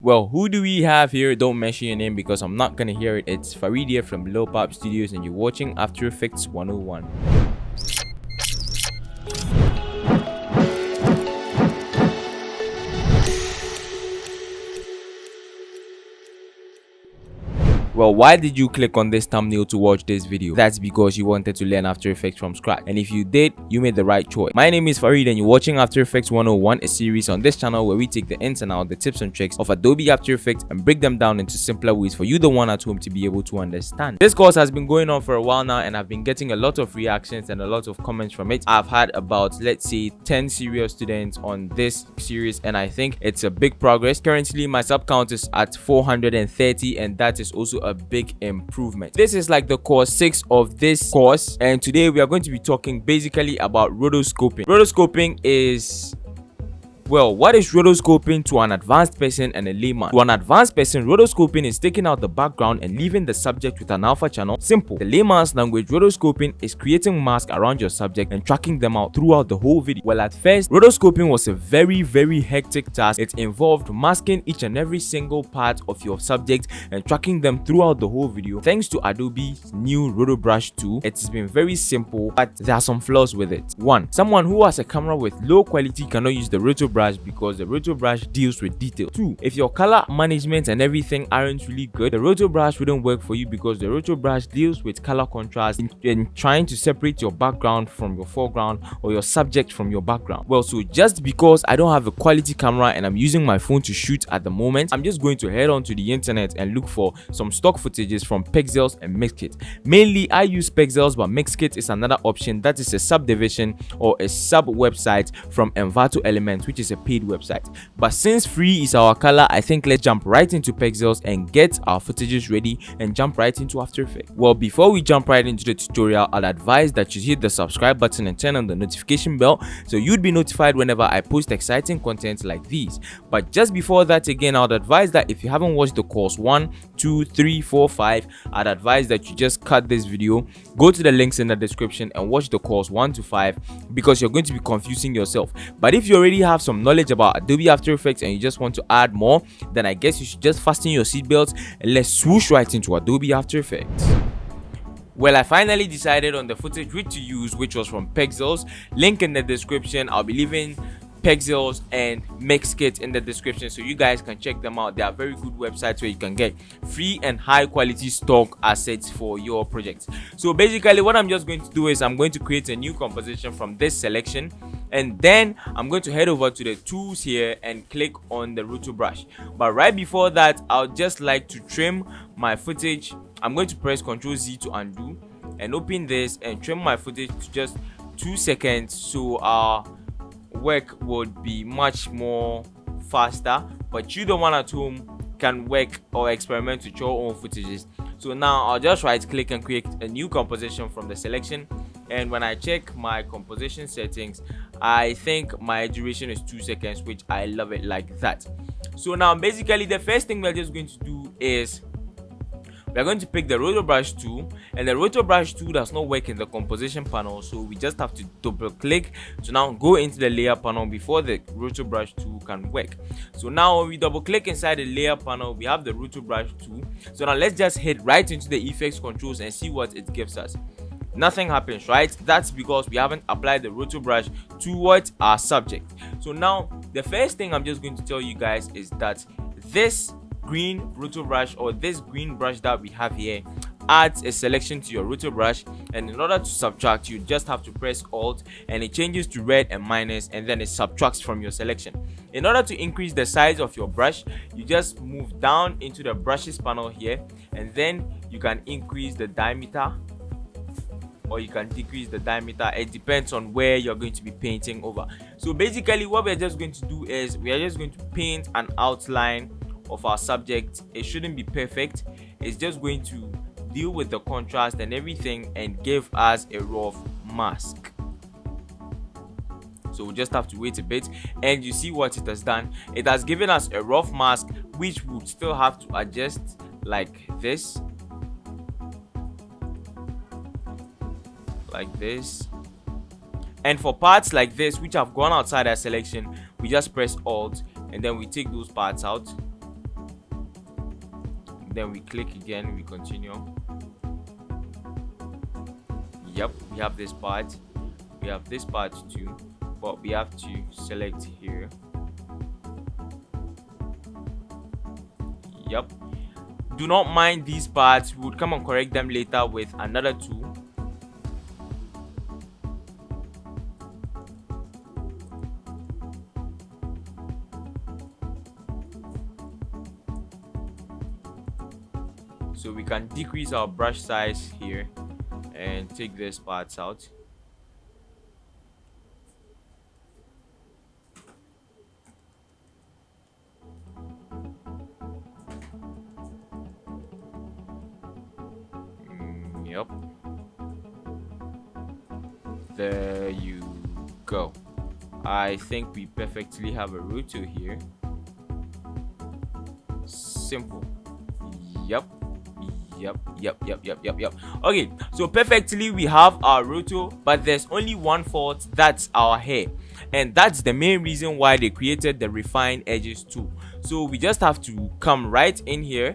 Well, who do we have here? Don't mention your name because I'm not gonna hear it. It's Farid here from Low Pop Studios, and you're watching After Effects 101. Well, why did you click on this thumbnail to watch this video? That's because you wanted to learn After Effects from scratch. And if you did, you made the right choice. My name is Farid and you're watching After Effects 101, a series on this channel where we take the ins and outs, the tips and tricks of Adobe After Effects and break them down into simpler ways for you, the one at home, to be able to understand. This course has been going on for a while now and I've been getting a lot of reactions and a lot of comments from it. I've had about, let's say, 10 serious students on this series and I think it's a big progress. Currently, my sub count is at 430 and that is also a big improvement. This is like the course 6 of this course and today we are going to be talking basically about rotoscoping. Rotoscoping is, well, what is rotoscoping to an advanced person and a layman? To an advanced person, rotoscoping is taking out the background and leaving the subject with an alpha channel. Simple. The layman's language, rotoscoping is creating masks around your subject and tracking them out throughout the whole video. Well, at first, rotoscoping was a very hectic task. It involved masking each and every single part of your subject and tracking them throughout the whole video. Thanks to Adobe's new RotoBrush 2, it's been very simple, but there are some flaws with it. 1. Someone who has a camera with low quality cannot use the RotoBrush because the RotoBrush deals with detail. 2. If your color management and everything aren't really good, the RotoBrush wouldn't work for you because the RotoBrush deals with color contrast in trying to separate your background from your foreground or your subject from your background. Well, so just because I don't have a quality camera and I'm using my phone to shoot at the moment, I'm just going to head on to the internet and look for some stock footages from Pexels and Mixkit. Mainly, I use Pexels, but Mixkit is another option that is a subdivision or a sub website from Envato Elements, which is a paid website. But since free is our color, I think let's jump right into Pexels and get our footages ready and jump right into After Effects. Well, before we jump right into the tutorial, I'd advise that you hit the subscribe button and turn on the notification bell so you'd be notified whenever I post exciting content like these. But just before that, again, I'd advise that if you haven't watched the course 1, 2, 3, 4, 5, I'd advise that you just cut this video, go to the links in the description and watch the course 1 to 5 because you're going to be confusing yourself. But if you already have some knowledge about Adobe After Effects and you just want to add more, then I guess you should just fasten your seatbelts and let's swoosh right into Adobe After Effects. Well, I finally decided on the footage which to use, which was from Pexels. Link in the description. I'll be leaving Pexels and Mixkit in the description so you guys can check them out. They are very good websites where you can get free and high quality stock assets for your projects. So basically what I'm just going to do is I'm going to create a new composition from this selection and then I'm going to head over to the tools here and click on the RotoBrush. But right before that, I'll just like to trim my footage. I'm going to press Ctrl Z to undo and open this and trim my footage to just 2 seconds so our work would be much more faster, but you, the one at home, can work or experiment with your own footages. So now I'll just right click and create a new composition from the selection, and when I check my composition settings, I think my duration is 2 seconds, which I love it like that. So now basically the first thing we're just going to do is we're going to pick the RotoBrush tool, and the RotoBrush tool does not work in the composition panel, so we just have to double click to now go into the layer panel before the RotoBrush tool can work. So now when we double click inside the layer panel, we have the RotoBrush tool. So now let's just head right into the effects controls and see what it gives us. Nothing happens, right? That's because we haven't applied the RotoBrush towards our subject. So now the first thing I'm just going to tell you guys is that this green RotoBrush, or this green brush that we have here, adds a selection to your RotoBrush, and in order to subtract, you just have to press Alt and it changes to red and minus, and then it subtracts from your selection. In order to increase the size of your brush, you just move down into the brushes panel here, and then you can increase the diameter or you can decrease the diameter. It depends on where you're going to be painting over. So basically what we're just going to do is we are just going to paint an outline of our subject. It shouldn't be perfect, it's just going to deal with the contrast and everything and give us a rough mask. So we just have to wait a bit, and you see what it has done. It has given us a rough mask which we would still have to adjust like this, and for parts like this which have gone outside our selection, we just press Alt and then we take those parts out. then we click again, we continue. Yep, we have this part, we have this part too, but we have to select here. Yep, do not mind these parts, we would come and correct them later with another tool. So we can decrease our brush size here and take these parts out. Yep, there you go. I think we perfectly have a roto here. Simple. Yep. Okay, so perfectly we have our roto, but there's only one fault, that's our hair, and that's the main reason why they created the refine edges tool. So we just have to come right in here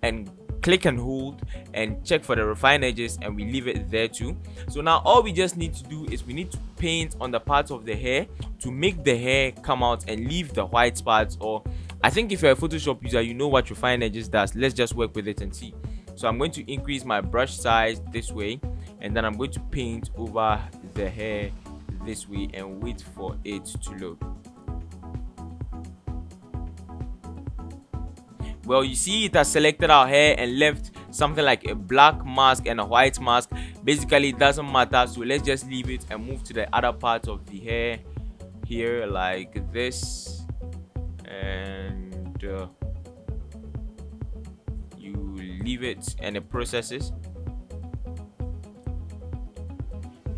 and click and hold and check for the refine edges, and we leave it there too. So now all we just need to do is we need to paint on the parts of the hair to make the hair come out and leave the white spots. Or I think if you're a Photoshop user, you know what refine edges does. Let's just work with it and see. So I'm going to increase my brush size this way, and then I'm going to paint over the hair this way and wait for it to load. Well, you see it has selected our hair and left something like a black mask and a white mask. Basically it doesn't matter, so let's just leave it and move to the other part of the hair here like this, and you leave it and it processes,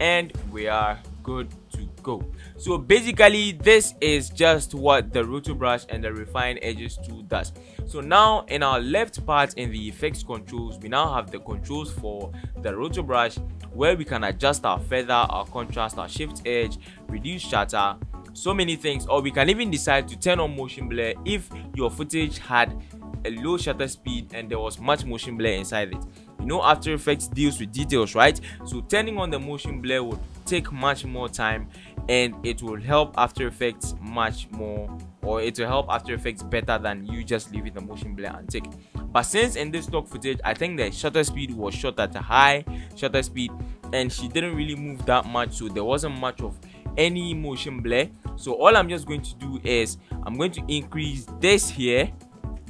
and we are good to go. So basically this is just what the roto brush and the refine edges tool does. So now in our left part in the effects controls, we now have the controls for the roto brush, where we can adjust our feather, our contrast, our shift edge, reduce shutter, so many things. Or we can even decide to turn on motion blur if your footage had a low shutter speed and there was much motion blur inside it. You know, After Effects deals with details, right? So turning on the motion blur would take much more time, and it will help After Effects much more, or it will help After Effects better than you just leaving the motion blur unticked. But since in this stock footage, I think the shutter speed was shot at a high shutter speed and she didn't really move that much, so there wasn't much of any motion blur. So all I'm just going to do is I'm going to increase this here,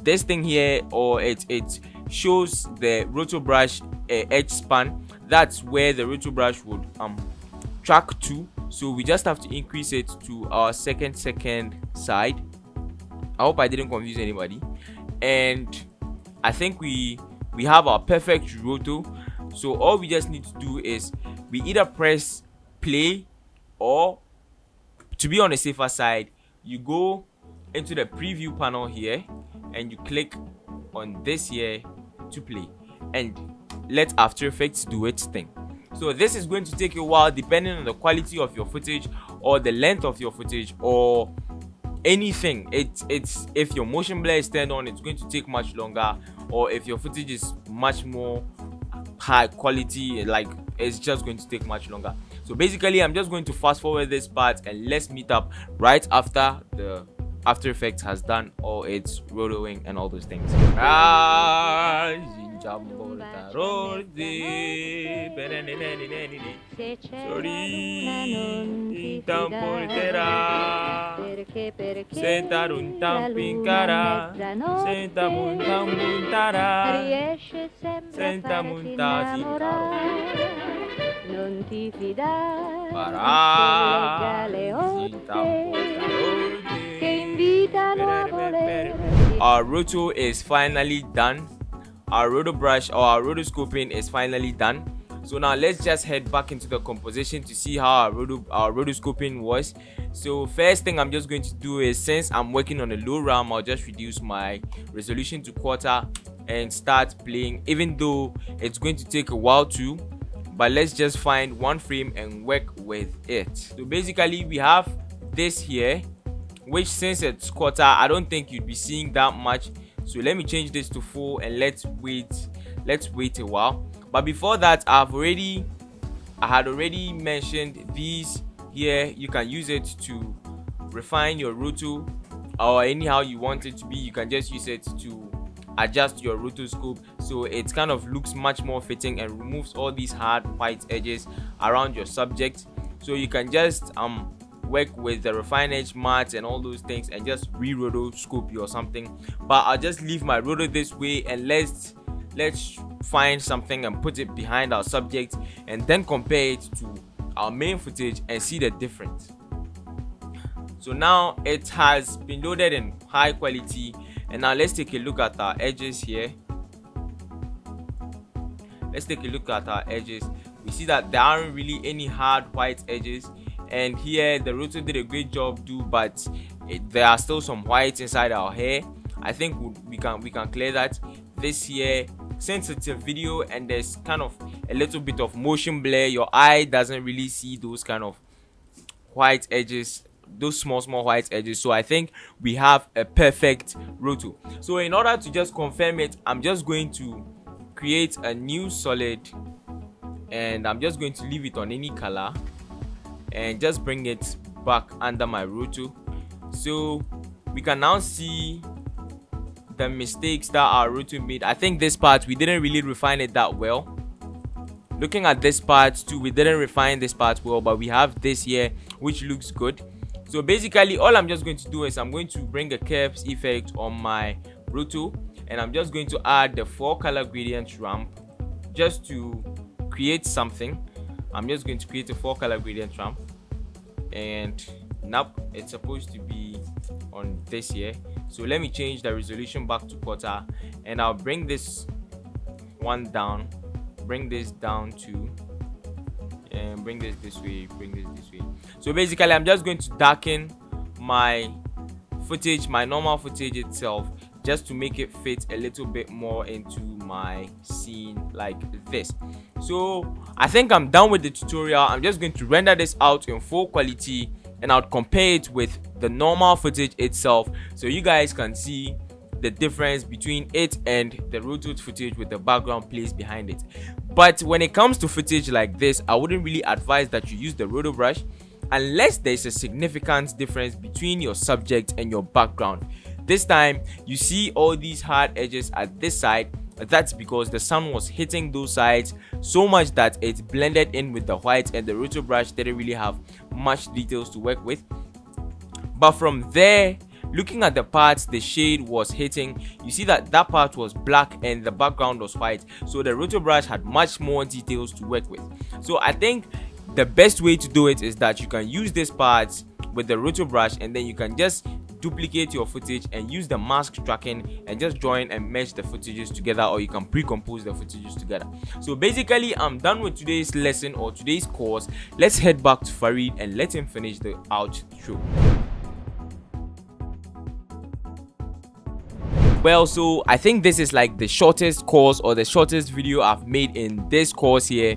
this thing here, or it shows the roto brush edge span. That's where the roto brush would track to. So we just have to increase it to our second side. I hope I didn't confuse anybody. And I think we have our perfect roto. So all we just need to do is we either press play, or to be on the safer side, you go into the preview panel here and you click on this here to play and let After Effects do its thing. So this is going to take a while depending on the quality of your footage or the length of your footage or anything. It's if your motion blur is turned on, it's going to take much longer, or if your footage is much more high quality, like, it's just going to take much longer. So basically I'm just going to fast forward this part and let's meet up right after the After Effects has done all its rotoing and all those things. Non ti fidare delle otte che invitano a volere. Our roto is finally done. Our roto brush or our rotoscoping is finally done. So now let's just head back into the composition to see how our rotoscoping was. So first thing I'm just going to do is, since I'm working on a low RAM, I'll just reduce my resolution to quarter and start playing, even though it's going to take a while too. But let's just find one frame and work with it. So basically we have this here, which since it's quarter, I don't think you'd be seeing that much. So let me change this to 4 and let's wait a while. But before that, I had already mentioned these here. You can use it to refine your roto, or anyhow you want it to be. You can just use it to adjust your rotoscope so it kind of looks much more fitting and removes all these hard white edges around your subject. So you can just work with the refine edge mats and all those things and just re-rotoscope you or something. But I'll just leave my roto this way, and let's find something and put it behind our subject and then compare it to our main footage and see the difference. So now it has been loaded in high quality, and now let's take a look at our edges here. Let's take a look at our edges. We see that there aren't really any hard white edges, and here the roto did a great job too, but there are still some whites inside our hair. I think we can clear that. This here, since it's a video and there's kind of a little bit of motion blur, your eye doesn't really see those kind of white edges, those small white edges. So I think we have a perfect roto. So in order to just confirm it, I'm just going to create a new solid, and I'm just going to leave it on any color and just bring it back under my roto. So we can now see the mistakes that our roto made. I think this part we didn't really refine it that well. Looking at this part too, we didn't refine this part well, but we have this here which looks good. So basically all I'm just going to do is I'm going to bring a curves effect on my roto, and I'm just going to add the 4 color gradient ramp just to create something. I'm just going to create a 4 color gradient ramp, and now it's supposed to be on this here. So let me change the resolution back to quarter, and I'll bring this one down, bring this down to, and bring this way, bring this way. So basically I'm just going to darken my footage, my normal footage itself, just to make it fit a little bit more into my scene like this. So I think I'm done with the tutorial. I'm just going to render this out in full quality, and I'll compare it with the normal footage itself so you guys can see the difference between it and the roto footage with the background placed behind it. But when it comes to footage like this, I wouldn't really advise that you use the roto brush unless there's a significant difference between your subject and your background. This time you see all these hard edges at this side. That's because the sun was hitting those sides so much that it blended in with the white, and the roto brush didn't really have much details to work with. But from there, looking at the parts the shade was hitting, you see that part was black and the background was white, so the roto brush had much more details to work with. So I think the best way to do it is that you can use this part with the roto brush, and then you can just duplicate your footage and use the mask tracking and just join and mesh the footages together, or you can pre-compose the footages together. So basically I'm done with today's lesson or today's course. Let's head back to Farid and let him finish the outro. Well, so I think this is like the shortest course or the shortest video I've made in this course here.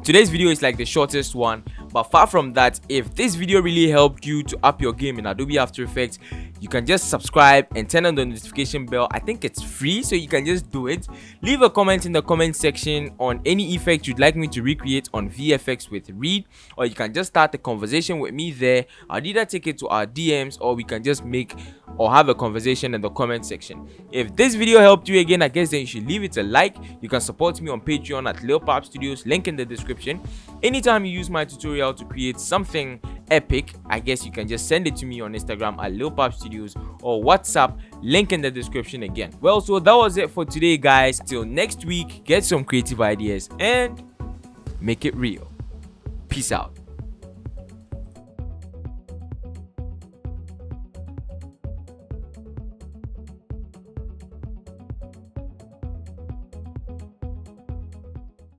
Today's video is like the shortest one, but far from that, if this video really helped you to up your game in Adobe After Effects, you can just subscribe and turn on the notification bell. I think it's free, so you can just do it. Leave a comment in the comment section on any effect you'd like me to recreate on VFX with Reed, or you can just start a conversation with me there. I'll either take it to our DMs, or we can just make or have a conversation in the comment section. If this video helped you again, I guess then you should leave it a like. You can support me on Patreon at Lil Pop Studios, link in the description. Anytime you use my tutorial to create something epic, I guess you can just send it to me on Instagram at Lil Pop Studios, or WhatsApp, link in the description again. Well, so that was it for today, guys. Till next week, get some creative ideas and make it real. Peace out.